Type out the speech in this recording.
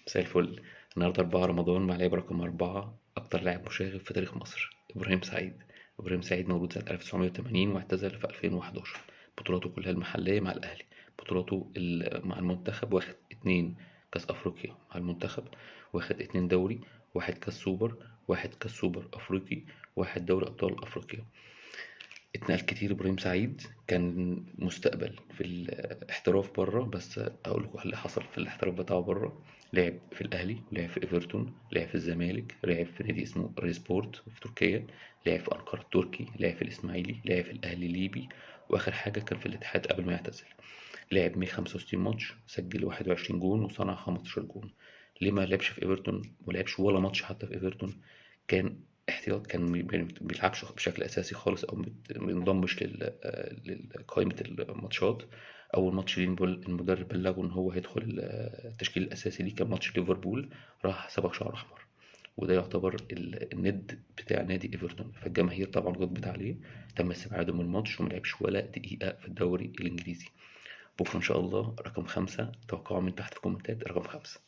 مساء الفل. النهارده 4 رمضان مع لاعب رقم 4 أكتر لاعب مشاغب في تاريخ مصر، إبراهيم سعيد. إبراهيم سعيد مولود سنة 1980 واعتزل في 2011. بطولاته كلها المحلية مع الأهلي. بطولاته مع المنتخب واخد 2 كأس أفريقيا مع المنتخب، واخد 2 دوري، واحد كأس سوبر، واحد كأس سوبر أفريقي، واحد دوري أبطال أفريقيا. اتنقل كتير إبراهيم سعيد، كان مستقبل في الاحتراف بره، بس أقول لكم اللي حصل في الاحتراف بتاعه بره. لعب في الأهلي، لعب في إيفرتون، لعب في الزمالك، لعب في نادي اسمه ريسبورت في تركيا، لعب في أنقرة التركي، لعب في الإسماعيلي، لعب في الأهلي الليبي، وآخر حاجة كان في الاتحاد قبل ما يعتزل. لعب 165 ماتش، سجل 21 جون وصنع 15 جون. ليه ما لعبش في ايفرتون؟ ما لعبش ولا ماتش حتى في ايفرتون. كان احتياط، كان بيلعبش بشكل اساسي خالص، او ما بينضمش لقائمة الماتشات. اول ماتش ليه المدرب بلغه ان هو هيدخل التشكيل الاساسي ليه كان ماتش ليفربول، راح سبق شعر احمر. وده يعتبر الند بتاع نادي ايفرتون، فالجماهير طبعا غضبت عليه. تم استبعاده من الماتش وما لعبش ولا دقيقة في الدوري الانجليزي. بكرة إن شاء الله رقم 5، توقعوا من تحت في الكومنتات رقم 5.